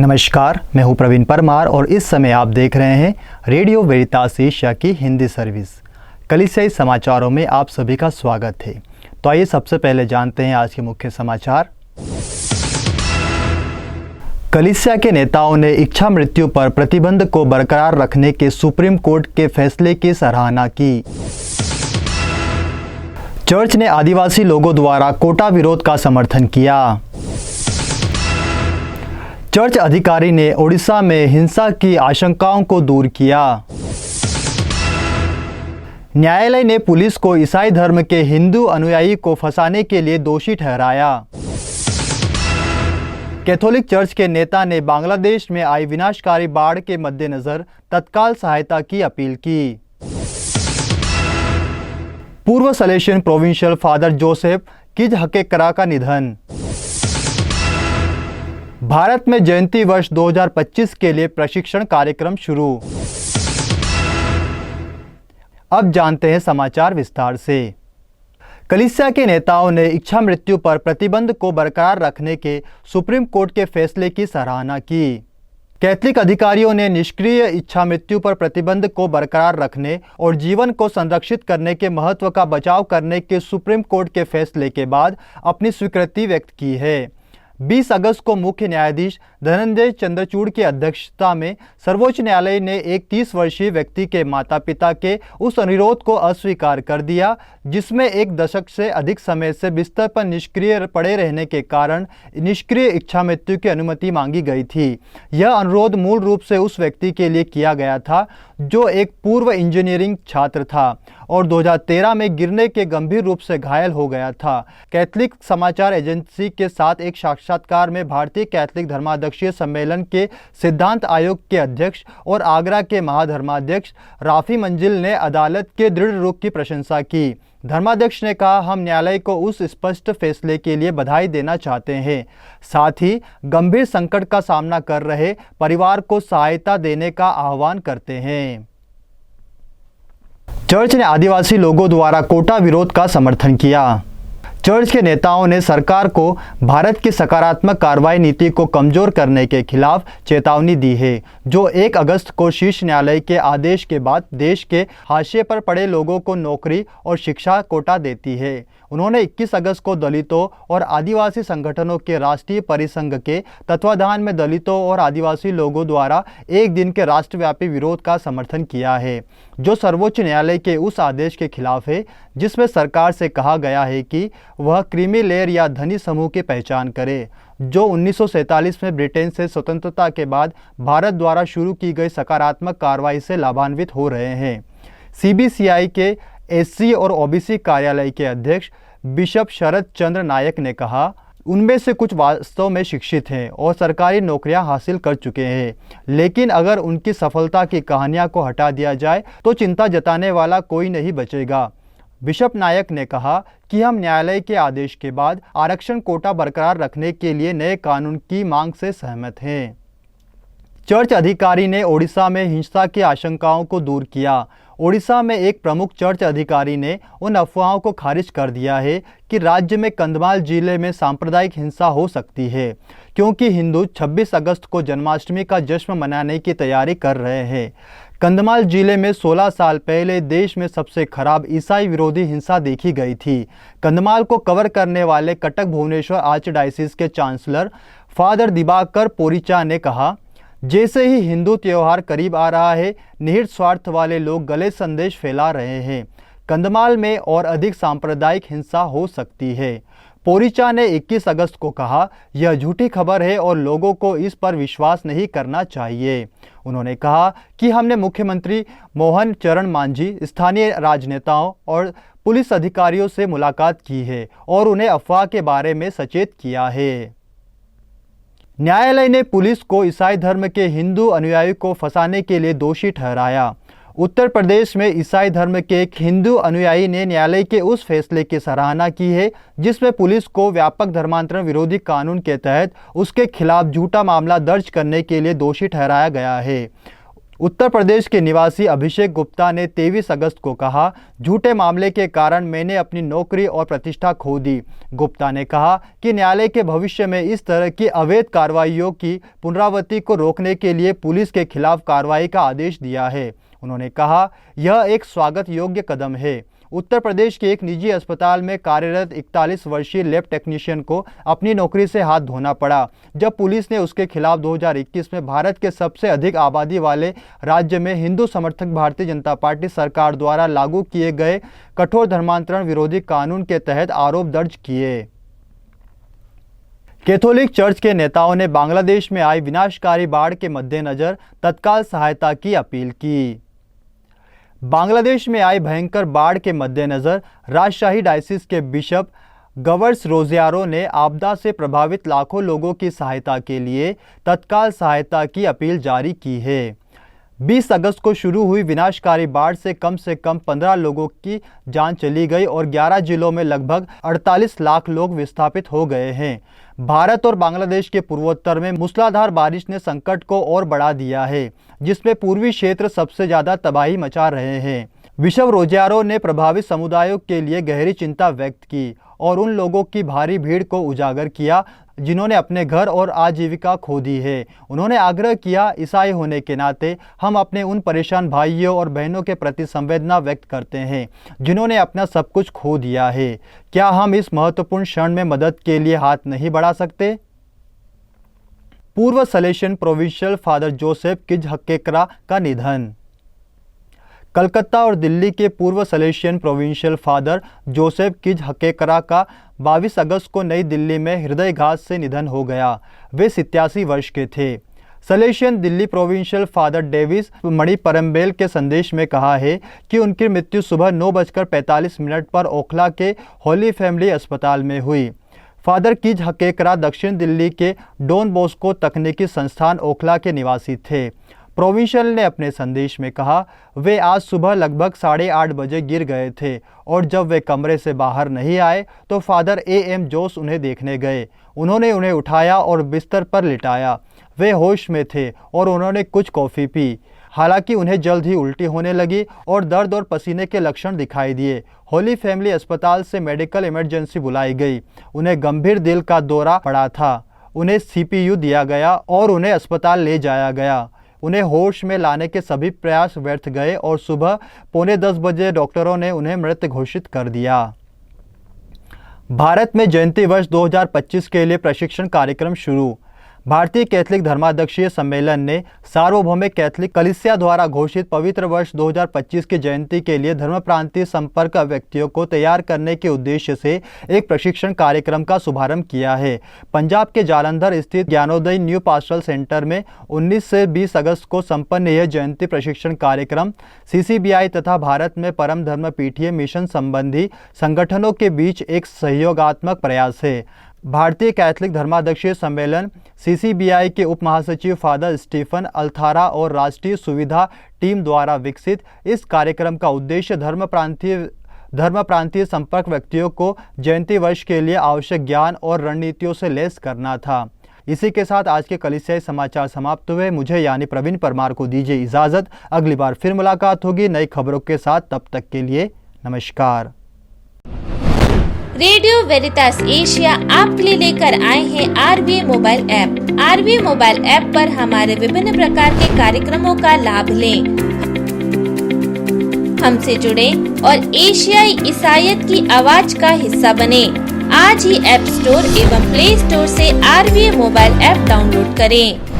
नमस्कार, मैं हूं प्रवीण परमार और इस समय आप देख रहे हैं रेडियो वेरितास एशिया की हिंदी सर्विस। कलीसियाई समाचारों में आप सभी का स्वागत है। तो आइए सबसे पहले जानते हैं आज के मुख्य समाचार। कलीसिया के नेताओं ने इच्छा मृत्यु पर प्रतिबंध को बरकरार रखने के सुप्रीम कोर्ट के फैसले की सराहना की। चर्च ने आदिवासी लोगों द्वारा कोटा विरोध का समर्थन किया। चर्च अधिकारी ने ओडिशा में हिंसा की आशंकाओं को दूर किया। न्यायालय ने पुलिस को ईसाई धर्म के हिंदू अनुयायी को फंसाने के लिए दोषी ठहराया। कैथोलिक चर्च के नेता ने बांग्लादेश में आई विनाशकारी बाढ़ के मद्देनजर तत्काल सहायता की अपील की। पूर्व सलेशियन प्रोविंशियल फादर जोसेफ किजहकेकरा का निधन। भारत में जयंती वर्ष 2025 के लिए प्रशिक्षण कार्यक्रम शुरू। अब जानते हैं समाचार विस्तार से। कलीसिया के नेताओं ने इच्छा मृत्यु पर प्रतिबंध को बरकरार रखने के सुप्रीम कोर्ट के फैसले की सराहना की। कैथलिक अधिकारियों ने निष्क्रिय इच्छा मृत्यु पर प्रतिबंध को बरकरार रखने और जीवन को संरक्षित करने के महत्व का बचाव करने के सुप्रीम कोर्ट के फैसले के बाद अपनी स्वीकृति व्यक्त की है। 20 अगस्त को मुख्य न्यायाधीश धनंजय चंद्रचूड़ की अध्यक्षता में सर्वोच्च न्यायालय ने एक 30 वर्षीय व्यक्ति के माता पिता के उस अनुरोध को अस्वीकार कर दिया जिसमें एक दशक से अधिक समय से बिस्तर पर निष्क्रिय पड़े रहने के कारण निष्क्रिय इच्छा मृत्यु की अनुमति मांगी गई थी। यह अनुरोध मूल रूप से उस व्यक्ति के लिए किया गया था जो एक पूर्व इंजीनियरिंग छात्र था और 2013 में गिरने के गंभीर रूप से घायल हो गया था। कैथलिक समाचार एजेंसी के साथ एक साक्षात्कार में भारतीय कैथलिक धर्माध्यक्षीय सम्मेलन के सिद्धांत आयोग के अध्यक्ष और आगरा के महाधर्माध्यक्ष राफी मंजिल ने अदालत के दृढ़ रुख की प्रशंसा की। धर्माध्यक्ष ने कहा, हम न्यायालय को उस स्पष्ट फैसले के लिए बधाई देना चाहते हैं, साथ ही गंभीर संकट का सामना कर रहे परिवार को सहायता देने का आह्वान करते हैं। चर्च ने आदिवासी लोगों द्वारा कोटा विरोध का समर्थन किया। चर्च के नेताओं ने सरकार को भारत की सकारात्मक कार्रवाई नीति को कमजोर करने के खिलाफ चेतावनी दी है, जो 1 अगस्त को शीर्ष न्यायालय के आदेश के बाद देश के हाशिए पर पड़े लोगों को नौकरी और शिक्षा कोटा देती है। उन्होंने 21 अगस्त को दलितों और आदिवासी संगठनों के राष्ट्रीय परिसंघ के तत्वाधान में दलितों और आदिवासी लोगों द्वारा एक दिन के राष्ट्रव्यापी विरोध का समर्थन किया है, जो सर्वोच्च न्यायालय के उस आदेश के खिलाफ है जिसमें सरकार से कहा गया है कि वह क्रीमी लेयर या धनी समूह की पहचान करे, जो 1947 में ब्रिटेन से स्वतंत्रता के बाद भारत द्वारा शुरू की गई सकारात्मक कार्रवाई से लाभान्वित हो रहे हैं। सीबीसीआई के एससी और ओबीसी कार्यालय के अध्यक्ष बिशप शरद चंद्र नायक ने कहा, उनमें से कुछ वास्तव में शिक्षित हैं और सरकारी नौकरियां हासिल कर चुके हैं, लेकिन अगर उनकी सफलता की कहानियां को हटा दिया जाए तो चिंता जताने वाला कोई नहीं बचेगा। बिशप नायक ने कहा कि हम न्यायालय के आदेश के बाद आरक्षण कोटा बरकरार रखने के लिए नए कानून की मांग से सहमत हैं। चर्च अधिकारी ने ओडिशा में हिंसा की आशंकाओं को दूर किया। ओडिशा में एक प्रमुख चर्च अधिकारी ने उन अफवाहों को खारिज कर दिया है कि राज्य में कंधमाल जिले में सांप्रदायिक हिंसा हो सकती है, क्योंकि हिंदू 26 अगस्त को जन्माष्टमी का जश्न मनाने की तैयारी कर रहे हैं। कंधमाल जिले में 16 साल पहले देश में सबसे खराब ईसाई विरोधी हिंसा देखी गई थी। कंधमाल को कवर करने वाले कटक भुवनेश्वर आर्चडायसिस के चांसलर फादर दिबाकर पोरिचा ने कहा, जैसे ही हिंदू त्योहार करीब आ रहा है, निहित स्वार्थ वाले लोग गलत संदेश फैला रहे हैं। कंधमाल में और अधिक सांप्रदायिक हिंसा हो सकती है। पोरिचा ने 21 अगस्त को कहा, यह झूठी खबर है और लोगों को इस पर विश्वास नहीं करना चाहिए। उन्होंने कहा कि हमने मुख्यमंत्री मोहन चरण मांझी, स्थानीय राजनेताओं और पुलिस अधिकारियों से मुलाकात की है और उन्हें अफवाह के बारे में सचेत किया है। न्यायालय ने पुलिस को ईसाई धर्म के हिंदू अनुयायी को फंसाने के लिए दोषी ठहराया। उत्तर प्रदेश में ईसाई धर्म के एक हिंदू अनुयायी ने न्यायालय के उस फैसले की सराहना की है जिसमें पुलिस को व्यापक धर्मांतरण विरोधी कानून के तहत उसके खिलाफ झूठा मामला दर्ज करने के लिए दोषी ठहराया गया है। उत्तर प्रदेश के निवासी अभिषेक गुप्ता ने 23 अगस्त को कहा, झूठे मामले के कारण मैंने अपनी नौकरी और प्रतिष्ठा खो दी। गुप्ता ने कहा कि न्यायालय के भविष्य में इस तरह की अवैध कार्रवाइयों की पुनरावृत्ति को रोकने के लिए पुलिस के खिलाफ कार्रवाई का आदेश दिया है। उन्होंने कहा, यह एक स्वागत योग्य कदम है। उत्तर प्रदेश के एक निजी अस्पताल में कार्यरत 41 वर्षीय लैब टेक्नीशियन को अपनी नौकरी से हाथ धोना पड़ा, जब पुलिस ने उसके खिलाफ 2021 में भारत के सबसे अधिक आबादी वाले राज्य में हिंदू समर्थक भारतीय जनता पार्टी सरकार द्वारा लागू किए गए कठोर धर्मांतरण विरोधी कानून के तहत आरोप दर्ज किए। कैथोलिक चर्च के नेताओं ने बांग्लादेश में आई विनाशकारी बाढ़ के मद्देनजर तत्काल सहायता की अपील की। बांग्लादेश में आई भयंकर बाढ़ के मद्देनजर राजशाही डायसिस के बिशप गवर्स रोजियारो ने आपदा से प्रभावित लाखों लोगों की सहायता के लिए तत्काल सहायता की अपील जारी की है। 20 अगस्त को शुरू हुई विनाशकारी बाढ़ से कम 15 लोगों की जान चली गई और 11 जिलों में लगभग 48 लाख लोग विस्थापित हो गए हैं। भारत और बांग्लादेश के पूर्वोत्तर में मूसलाधार बारिश ने संकट को और बढ़ा दिया है, जिसमें पूर्वी क्षेत्र सबसे ज़्यादा तबाही मचा रहे हैं। बिशप रोजियारो ने प्रभावित समुदायों के लिए गहरी चिंता व्यक्त की और उन लोगों की भारी भीड़ को उजागर किया जिन्होंने अपने घर और आजीविका खो दी है। उन्होंने आग्रह किया, ईसाई होने के नाते हम अपने उन परेशान भाइयों और बहनों के प्रति संवेदना व्यक्त करते हैं जिन्होंने अपना सब कुछ खो दिया है। क्या हम इस महत्वपूर्ण क्षण में मदद के लिए हाथ नहीं बढ़ा सकते? पूर्व सलेशियन प्रोविंशियल फादर जोसेफ किज हक्केकरा का निधन। कलकत्ता और दिल्ली के पूर्व सलेशियन प्रोविंशियल फादर जोसेफ किज हक्केकरा का 22 अगस्त को नई दिल्ली में हृदयघात से निधन हो गया। वे 87 वर्ष के थे। सलेशियन दिल्ली प्रोविंशियल फादर डेविस मणिपरम्बेल के संदेश में कहा है कि उनकी मृत्यु सुबह 9:45 पर ओखला के होली फैमिली अस्पताल में हुई। फादर किज हक्केकरा दक्षिण दिल्ली के डॉन बॉस्को तकनीकी संस्थान ओखला के निवासी थे। प्रोविंशियल ने अपने संदेश में कहा, वे आज सुबह लगभग 8:30 बजे गिर गए थे और जब वे कमरे से बाहर नहीं आए तो फादर A.M. जोस उन्हें देखने गए। उन्होंने उन्हें उठाया और बिस्तर पर लिटाया। वे होश में थे और उन्होंने कुछ कॉफ़ी पी। हालांकि उन्हें जल्द ही उल्टी होने लगी और दर्द और पसीने के लक्षण दिखाई दिए। होली फैमिली अस्पताल से मेडिकल इमरजेंसी बुलाई गई। उन्हें गंभीर दिल का दौरा पड़ा था। उन्हें CPU दिया गया और उन्हें अस्पताल ले जाया गया। उन्हें होश में लाने के सभी प्रयास व्यर्थ गए और सुबह 9:45 बजे डॉक्टरों ने उन्हें मृत घोषित कर दिया। भारत में जयंती वर्ष 2025 के लिए प्रशिक्षण कार्यक्रम शुरू। भारतीय कैथलिक धर्माध्यक्षीय सम्मेलन ने सार्वभौमिक कैथलिक कलीसिया द्वारा घोषित पवित्र वर्ष 2025 की जयंती के लिए धर्म प्रांतीय संपर्क व्यक्तियों को तैयार करने के उद्देश्य से एक प्रशिक्षण कार्यक्रम का शुभारंभ किया है। पंजाब के जालंधर स्थित ज्ञानोदय न्यू पास्टरल सेंटर में 19 से 20 अगस्त को संपन्न यह जयंती प्रशिक्षण कार्यक्रम CCBI तथा भारत में परम धर्म पीठीय मिशन संबंधी संगठनों के बीच एक सहयोगात्मक प्रयास है। भारतीय कैथलिक धर्माध्यक्षीय सम्मेलन CCBI के उप महासचिव फादर स्टीफन अल्थारा और राष्ट्रीय सुविधा टीम द्वारा विकसित इस कार्यक्रम का उद्देश्य धर्म प्रांतीय संपर्क व्यक्तियों को जयंती वर्ष के लिए आवश्यक ज्ञान और रणनीतियों से लैस करना था। इसी के साथ आज के कलीसियाई समाचार समाप्त हुए। मुझे यानी प्रवीण परमार को दीजिए इजाज़त। अगली बार फिर मुलाकात होगी नई खबरों के साथ। तब तक के लिए नमस्कार। रेडियो वेरितास एशिया आपके लिए लेकर आए हैं RVA mobile app. RVA mobile app पर हमारे विभिन्न प्रकार के कार्यक्रमों का लाभ लें, हमसे जुड़े और एशियाई ईसाईयत की आवाज का हिस्सा बने। आज ही ऐप स्टोर एवं प्ले स्टोर से RVA मोबाइल ऐप डाउनलोड करें।